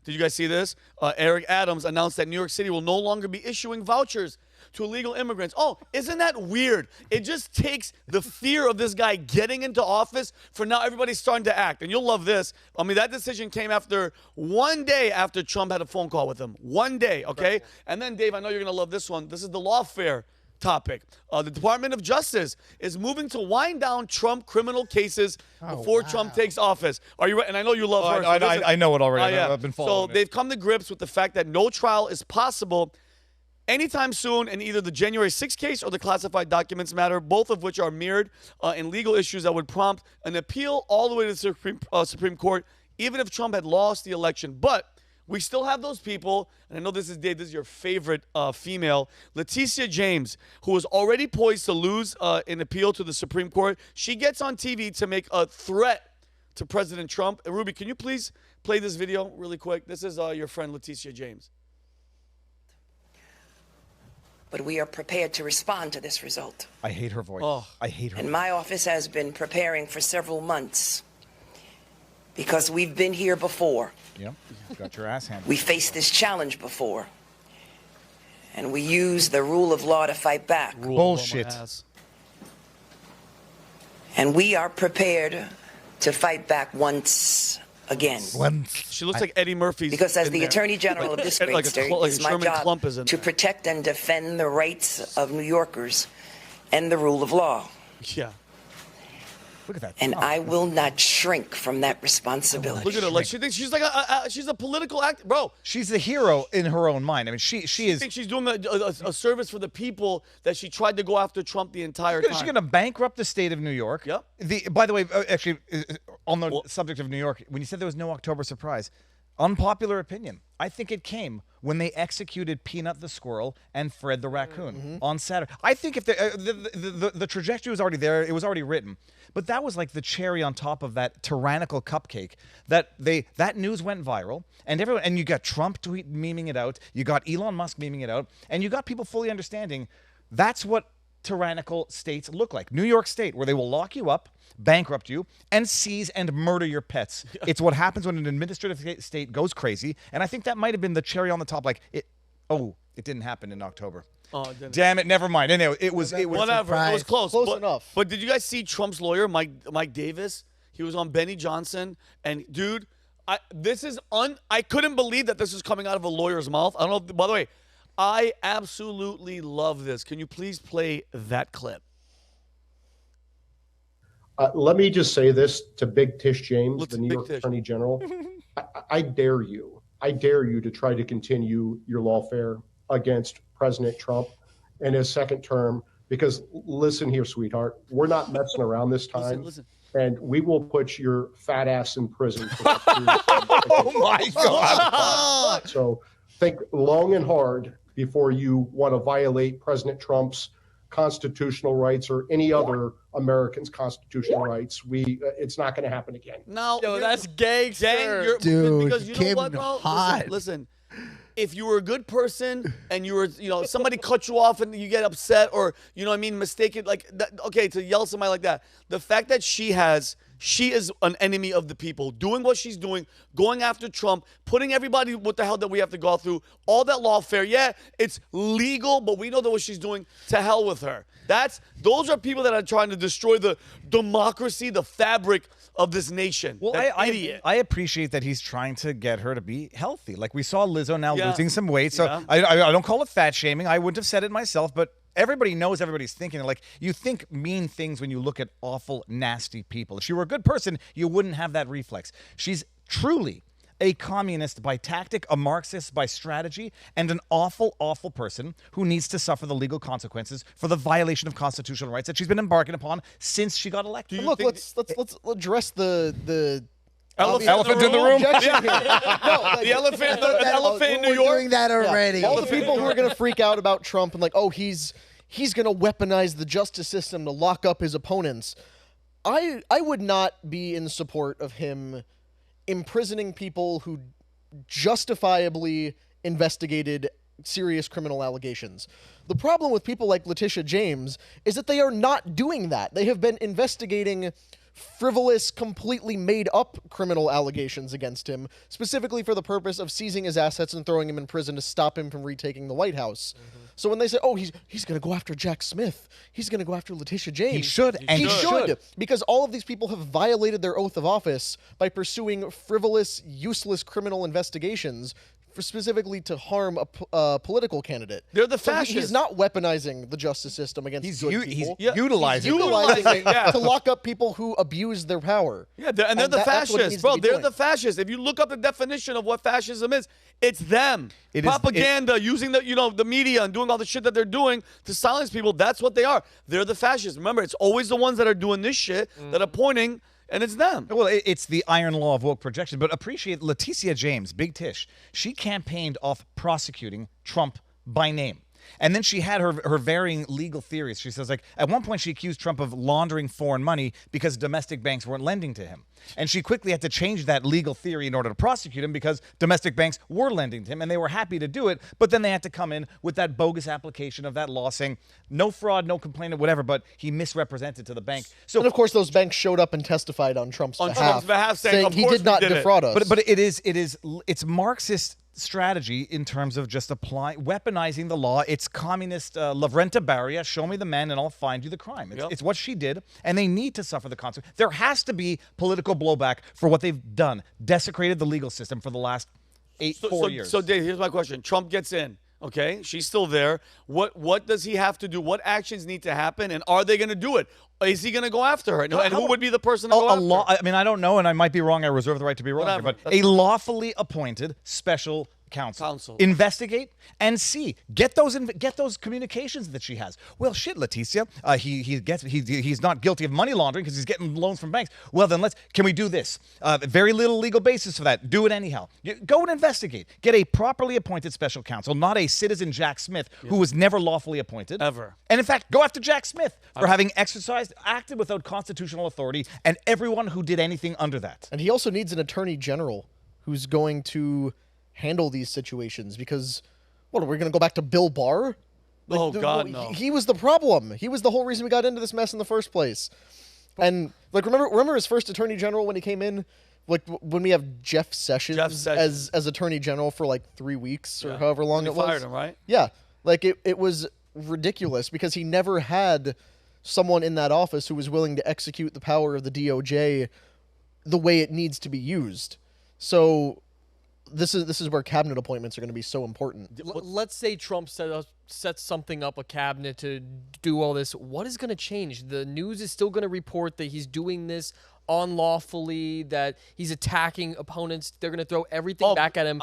Did you guys see this? Eric Adams announced that New York City will no longer be issuing vouchers to illegal immigrants. Oh, isn't that weird? It just takes the fear of this guy getting into office for now everybody's starting to act. And you'll love this. I mean, that decision came after 1 day after Trump had a phone call with him. 1 day, okay? Right. And then, Dave, I know you're going to love this one. This is the Lawfare topic. The Department of Justice is moving to wind down Trump criminal cases before Trump takes office. Are you ready? And I know you love her. I know it already. Yeah. I've been following So they've come to grips with the fact that no trial is possible anytime soon in either the January 6th case or the classified documents matter, both of which are mirrored in legal issues that would prompt an appeal all the way to the Supreme Court, even if Trump had lost the election. But we still have those people, and I know this is Dave, this is your favorite female, Letitia James, who is already poised to lose an appeal to the Supreme Court. She gets on TV to make a threat to President Trump. And Ruby, can you please play this video really quick? This is your friend Letitia James. But we are prepared to respond to this result. I hate her voice. Oh. I hate her. And my office has been preparing for several months because we've been here before. Yep, got your ass handed. We faced this challenge before. And we use the rule of law to fight back. Bullshit. And we are prepared to fight back once again. She looks like Eddie Murphy's. Because as the Attorney General of this great state, it's my job to protect and defend the rights of New Yorkers and the rule of law. Yeah. Look at that. And I will not shrink from that responsibility. Look at her. Like she thinks she's like she's a political actor, bro. She's a hero in her own mind. I mean, she is. Thinks she's doing a service for the people that she tried to go after Trump the entire time. She's going to bankrupt the state of New York. Yep. By the way, actually, on the subject of New York, when you said there was no October surprise, unpopular opinion. I think it came when they executed Peanut the squirrel and Fred the raccoon on Saturday. I think if the trajectory was already there, it was already written. But that was like the cherry on top of that tyrannical cupcake that news went viral, and you got Trump tweet memeing it out, you got Elon Musk memeing it out, and you got people fully understanding that's what tyrannical states look like. New York State, where they will lock you up, bankrupt you, and seize and murder your pets. It's what happens when an administrative state goes crazy, and I think that might have been the cherry on the top. Like, it didn't happen in October. Oh, it didn't. Damn it, never mind. Anyway, it was whatever. It was close. Close enough. But did you guys see Trump's lawyer, Mike Davis? He was on Benny Johnson, and dude, I couldn't believe that this was coming out of a lawyer's mouth. I don't know. By the way, I absolutely love this. Can you please play that clip? Let me just say this to Big Tish James, the New York Attorney General. I dare you. I dare you to try to continue your lawfare against President Trump in his second term, because listen here, sweetheart, we're not messing around this time. Listen. And we will put your fat ass in prison. Oh my God. So think long and hard before you want to violate President Trump's constitutional rights or any other American's constitutional rights. It's not going to happen again. No, that's gangster. Dude, because you know what, bro? Listen, if you were a good person and you were, somebody cut you off and you get upset or, mistaken, like, that, okay, to yell at somebody like that. The fact that she is an enemy of the people, doing what she's doing, going after Trump, putting everybody what the hell that we have to go through, all that lawfare. Yeah, it's legal, but we know that what she's doing, to hell with her. Those are people that are trying to destroy the democracy, the fabric of this nation. Well, I appreciate that he's trying to get her to be healthy. Like we saw Lizzo now losing some weight. So I don't call it fat shaming. I wouldn't have said it myself, but everybody knows everybody's thinking. Like, you think mean things when you look at awful, nasty people. If she were a good person, you wouldn't have that reflex. She's truly a communist by tactic, a Marxist by strategy, and an awful, awful person who needs to suffer the legal consequences for the violation of constitutional rights that she's been embarking upon since she got elected. Look, let's address the elephant in the room. The elephant in New York. We're doing that already. All the people who are going to freak out about Trump and like, oh, he's going to weaponize the justice system to lock up his opponents. I would not be in support of him imprisoning people who justifiably investigated serious criminal allegations. The problem with people like Letitia James is that they are not doing that. They have been investigating frivolous, completely made up criminal allegations against him, specifically for the purpose of seizing his assets and throwing him in prison to stop him from retaking the White House. So when they say, oh, he's going to go after Jack Smith, he's going to go after Letitia James. He should. Because all of these people have violated their oath of office by pursuing frivolous, useless criminal investigations specifically to harm a political candidate. They're the fascists. He's not weaponizing the justice system against good people. He's utilizing it to lock up people who abuse their power. Yeah, they're the fascists, bro. They're the fascists. If you look up the definition of what fascism is, it's them. Propaganda, using the media and doing all the shit that they're doing to silence people. That's what they are. They're the fascists. Remember, it's always the ones that are doing this shit that are pointing. And it's them. Well, it's the iron law of woke projection. But appreciate Letitia James, Big Tish. She campaigned off prosecuting Trump by name. And then she had her varying legal theories. She says, like, at one point she accused Trump of laundering foreign money because domestic banks weren't lending to him. And she quickly had to change that legal theory in order to prosecute him because domestic banks were lending to him, and they were happy to do it. But then they had to come in with that bogus application of that law saying no fraud, no complaint, whatever, but he misrepresented to the bank. So, and of course, those banks showed up and testified on Trump's behalf saying he did not defraud us. But it's Marxist strategy in terms of just weaponizing the law. It's communist Lavrenta Barria, show me the man and I'll find you the crime. It's what she did, and they need to suffer the consequence. There has to be political blowback for what they've done, desecrated the legal system for the last 4 years. So Dave, here's my question. Trump gets in. Okay, she's still there. What does he have to do? What actions need to happen, and are they going to do it? Is he going to go after her? And who would be the person to go after her? I mean, I don't know, and I might be wrong. I reserve the right to be wrong here, but a lawfully appointed special counsel. Investigate and see. Get those communications that she has. Well, shit, Letitia. He's not guilty of money laundering because he's getting loans from banks. Well, then can we do this? Very little legal basis for that. Do it anyhow. Go and investigate. Get a properly appointed special counsel, not a citizen Jack Smith who was never lawfully appointed. Ever. And in fact, go after Jack Smith for having acted without constitutional authority and everyone who did anything under that. And he also needs an attorney general who's going to handle these situations, because are we going to go back to Bill Barr? No. He was the problem. He was the whole reason we got into this mess in the first place. And remember his first attorney general when he came in, when we have Jeff Sessions as attorney general for 3 weeks or however long it was. Fired him, right? Yeah, it was ridiculous because he never had someone in that office who was willing to execute the power of the DOJ the way it needs to be used. So this is where cabinet appointments are going to be so important. Let's say Trump sets something up, a cabinet to do all this. What is going to change? The news is still going to report that he's doing this unlawfully, that he's attacking opponents. They're going to throw everything back at him.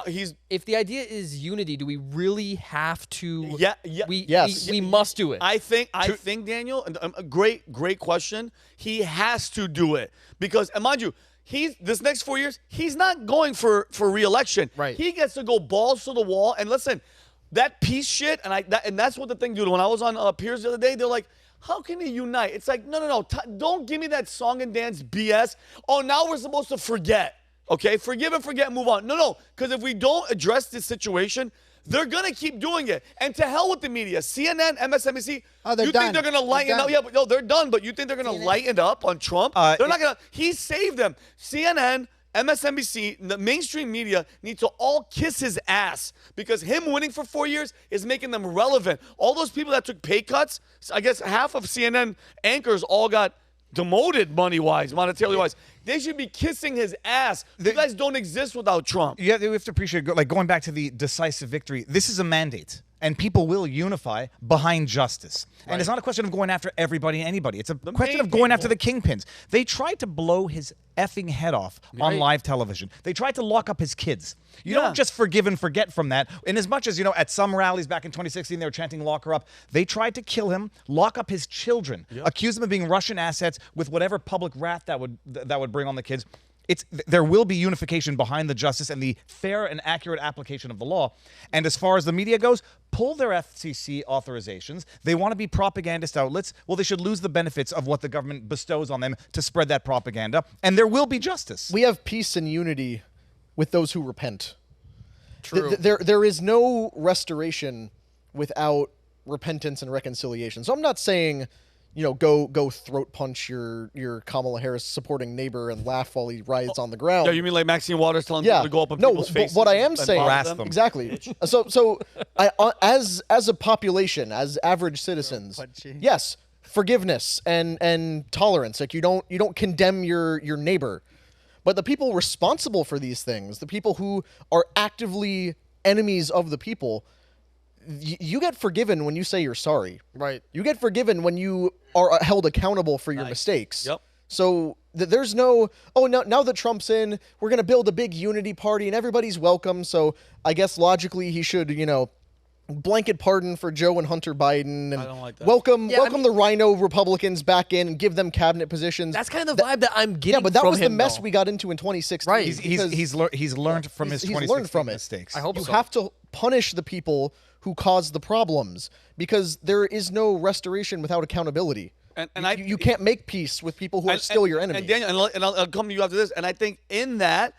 If the idea is unity, do we really have to? We must do it. I think Daniel, a great question. He has to do it because, and mind you, this next 4 years, he's not going for re-election. Right. He gets to go balls to the wall. And listen, that peace shit, and that's what the thing, dude. When I was on Piers the other day, they're like, how can he unite? It's like, no. Don't give me that song and dance BS. Oh, now we're supposed to forget. Okay? Forgive and forget and move on. No. Because if we don't address this situation, they're going to keep doing it. And to hell with the media. CNN, MSNBC. You think they're going to lighten up? Yeah, but no, they're done. But you think they're going to lighten up on Trump? They're not going to. He saved them. CNN, MSNBC, the mainstream media need to all kiss his ass because him winning for 4 years is making them relevant. All those people that took pay cuts, I guess half of CNN anchors all got demoted money-wise, monetarily-wise. They should be kissing his ass. You guys don't exist without Trump. Yeah, we have to appreciate, going back to the decisive victory, this is a mandate. And people will unify behind justice. And it's not a question of going after everybody and anybody. It's a question of going after the kingpins. They tried to blow his effing head off on live television. They tried to lock up his kids. You don't just forgive and forget from that. In as much as, at some rallies back in 2016, they were chanting lock her up. They tried to kill him, lock up his children, accuse them of being Russian assets with whatever public wrath that would bring on the kids. There will be unification behind the justice and the fair and accurate application of the law. And as far as the media goes, pull their FCC authorizations. They want to be propagandist outlets. Well, they should lose the benefits of what the government bestows on them to spread that propaganda. And there will be justice. We have peace and unity with those who repent. True. There is no restoration without repentance and reconciliation. So I'm not saying go throat punch your Kamala Harris supporting neighbor and laugh while he writhes on the ground. Yeah, you mean like Maxine Waters telling people to go up on people's faces? But what I am saying, harass them. Exactly. So as a population, as average citizens, yes, forgiveness and tolerance. Like you don't condemn your neighbor, but the people responsible for these things, the people who are actively enemies of the people, you get forgiven when you say you're sorry. Right. You get forgiven when you are held accountable for your mistakes. Yep. So there's no, now that Trump's in, we're going to build a big unity party and everybody's welcome. So I guess logically he should, blanket pardon for Joe and Hunter Biden and I don't like that. welcome the Rhino Republicans back in and give them cabinet positions. That's kind of the vibe that I'm getting. Yeah, but that from was the him, mess though. we got into in 2016. Right. He's learned from his 2016 mistakes. I hope You so. have to punish the people who caused the problems because there is no restoration without accountability. And you can't make peace with people who are still your enemies. And Daniel, and I'll come to you after this. And I think in that,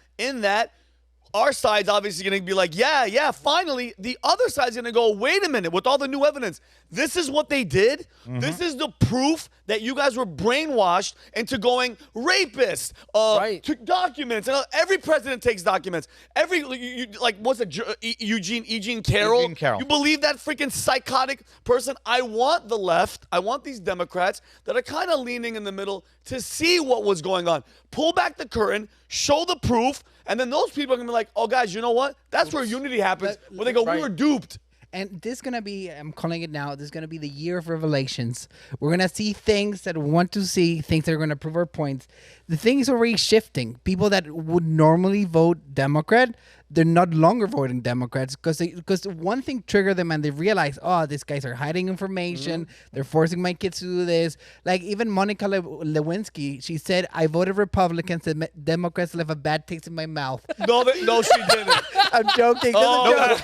our side's obviously going to be like, yeah, finally. The other side's going to go, wait a minute, with all the new evidence. This is what they did. Mm-hmm. This is the proof that you guys were brainwashed into going rapist, to documents. And every president takes documents. What's it, Eugene Carroll? Eugene Carroll. You believe that freaking psychotic person? I want the left, I want these Democrats that are kind of leaning in the middle to see what was going on. Pull back the curtain, show the proof, and then those people are going to be like, oh, guys, you know what? That's where unity happens, where they go, we were duped. And this is going to be, I'm calling it now, this is going to be the year of revelations. We're going to see things that we want to see, things that are going to prove our points. The thing is already shifting. People that would normally vote Democrat, they're not longer voting Democrats because one thing triggered them and they realize, oh, these guys are hiding information. They're forcing my kids to do this. Like even Monica Lewinsky, she said, I voted Republicans and Democrats left a bad taste in my mouth. No, she didn't. I'm joking. Well,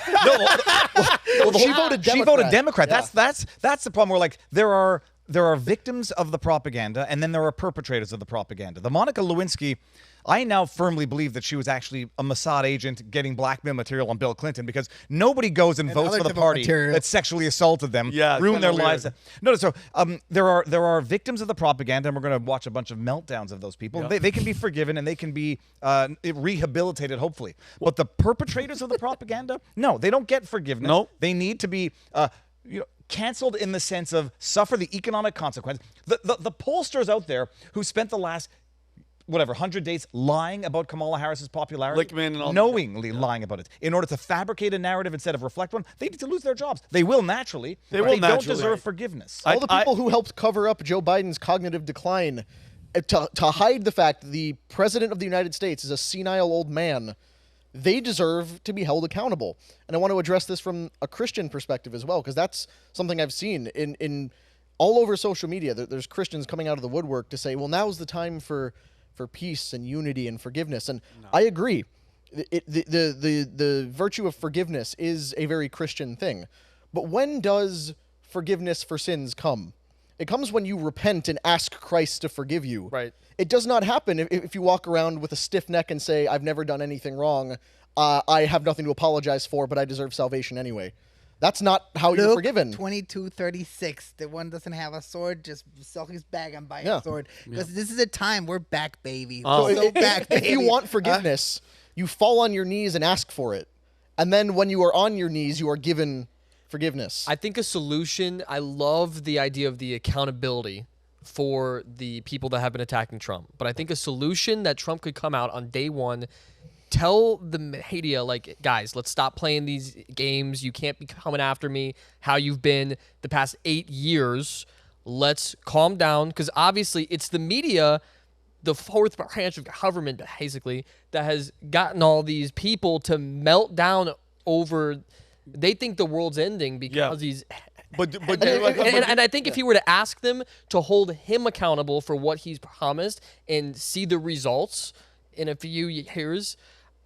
she voted Democrat. She voted Democrat. Yeah. That's the problem. Where like there are victims of the propaganda, and then there are perpetrators of the propaganda. The Monica Lewinsky, I now firmly believe that she was actually a Mossad agent getting blackmail material on Bill Clinton because nobody goes and votes for the party that sexually assaulted them, ruined their lives. No, so there are victims of the propaganda, and we're going to watch a bunch of meltdowns of those people. They can be forgiven and they can be rehabilitated, hopefully. But the perpetrators of the propaganda, no, they don't get forgiveness. Nope. They need to be canceled in the sense of suffer the economic consequence. The pollsters out there who spent the last 100 days lying about Kamala Harris's popularity, Lichtman and all knowingly lying about it in order to fabricate a narrative instead of reflect one, they need to lose their jobs. They will naturally. They don't deserve forgiveness. All the people who helped cover up Joe Biden's cognitive decline to hide the fact that the president of the United States is a senile old man, they deserve to be held accountable. And I want to address this from a Christian perspective as well, because that's something I've seen in all over social media. There's Christians coming out of the woodwork to say, well, now's the time for peace and unity and forgiveness. And I agree. The virtue of forgiveness is a very Christian thing. But when does forgiveness for sins come? It comes when you repent and ask Christ to forgive you. Right. It does not happen if you walk around with a stiff neck and say, I've never done anything wrong. I have nothing to apologize for, but I deserve salvation anyway. That's not how you're forgiven. 22:36. The one doesn't have a sword. Just sell his bag and buy a sword. Because this is a time we're back, baby. If you want forgiveness, you fall on your knees and ask for it. And then when you are on your knees, you are given forgiveness. I think a solution, I love the idea of the accountability for the people that have been attacking Trump. But I think a solution that Trump could come out on day one, tell the media, like, guys, let's stop playing these games. You can't be coming after me how you've been the past 8 years. Let's calm down, because obviously it's the media, the fourth branch of government, basically, that has gotten all these people to melt down over. They think the world's ending because he's. And I think if he were to ask them to hold him accountable for what he's promised and see the results in a few years,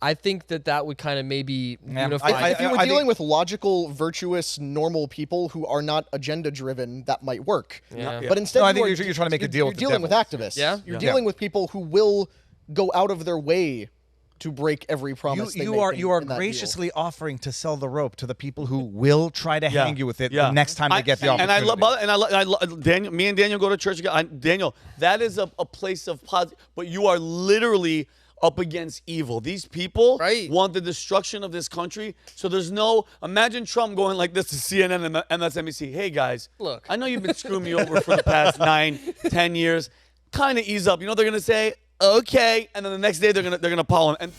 I think that would kind of maybe unify. If you were dealing with logical, virtuous, normal people who are not agenda-driven, that might work. Yeah. But instead, I think you're trying to make a deal with the dealing with devil. activists. Yeah? You're dealing with people who will go out of their way to break every promise they You make are in that graciously offering to sell the rope to the people who will try to hang you with it Yeah. the next time they get the opportunity. And I love Daniel. Me and Daniel go to church again. Daniel, that is a place of positive. But you are literally up against evil. These people want the destruction of this country. So there's no, imagine Trump going like this to CNN and MSNBC. Hey guys, look, I know you've been screwing me over for the past 9-10 years. Kind of ease up. You know what they're gonna say? Okay, and then the next day they're gonna follow him. And